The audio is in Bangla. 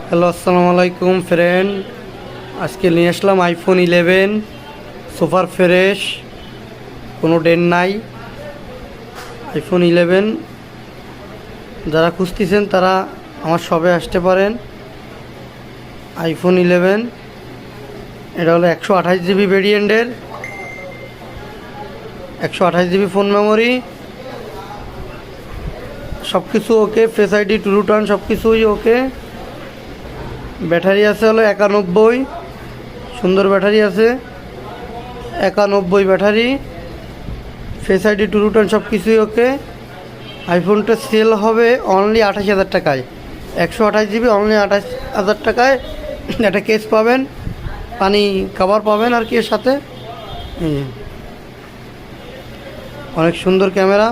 হ্যালো, আসসালামু আলাইকুম ফ্রেন্ড। আজকে নিয়ে আসলাম আইফোন 11 সুপার ফ্রেশ, কোনো ডেন নাই। আইফোন 11 যারা খুঁজতেছেন তারা আমার শপে আসতে পারেন। আইফোন 11 এটা হলো 128 জিবি ভেরিয়েন্টের, 128 জিবি ফোন মেমোরি, সব কিছু ওকে। ফেস আইডি, ট্রু টোন সব কিছুই ওকে। ব্যাটারি আছে হলো 91, সুন্দর ব্যাটারি আছে, 91 battery. Face ID, true tone সব কিছুই ওকে। আইফোনটা সেল হবে অনলি 28,000 টাকায়। 128 জিবি অনলি 28,000 টাকায়। একটা কেস পাবেন, পানি কাভার পাবেন আর কি এর সাথে। অনেক সুন্দর ক্যামেরা।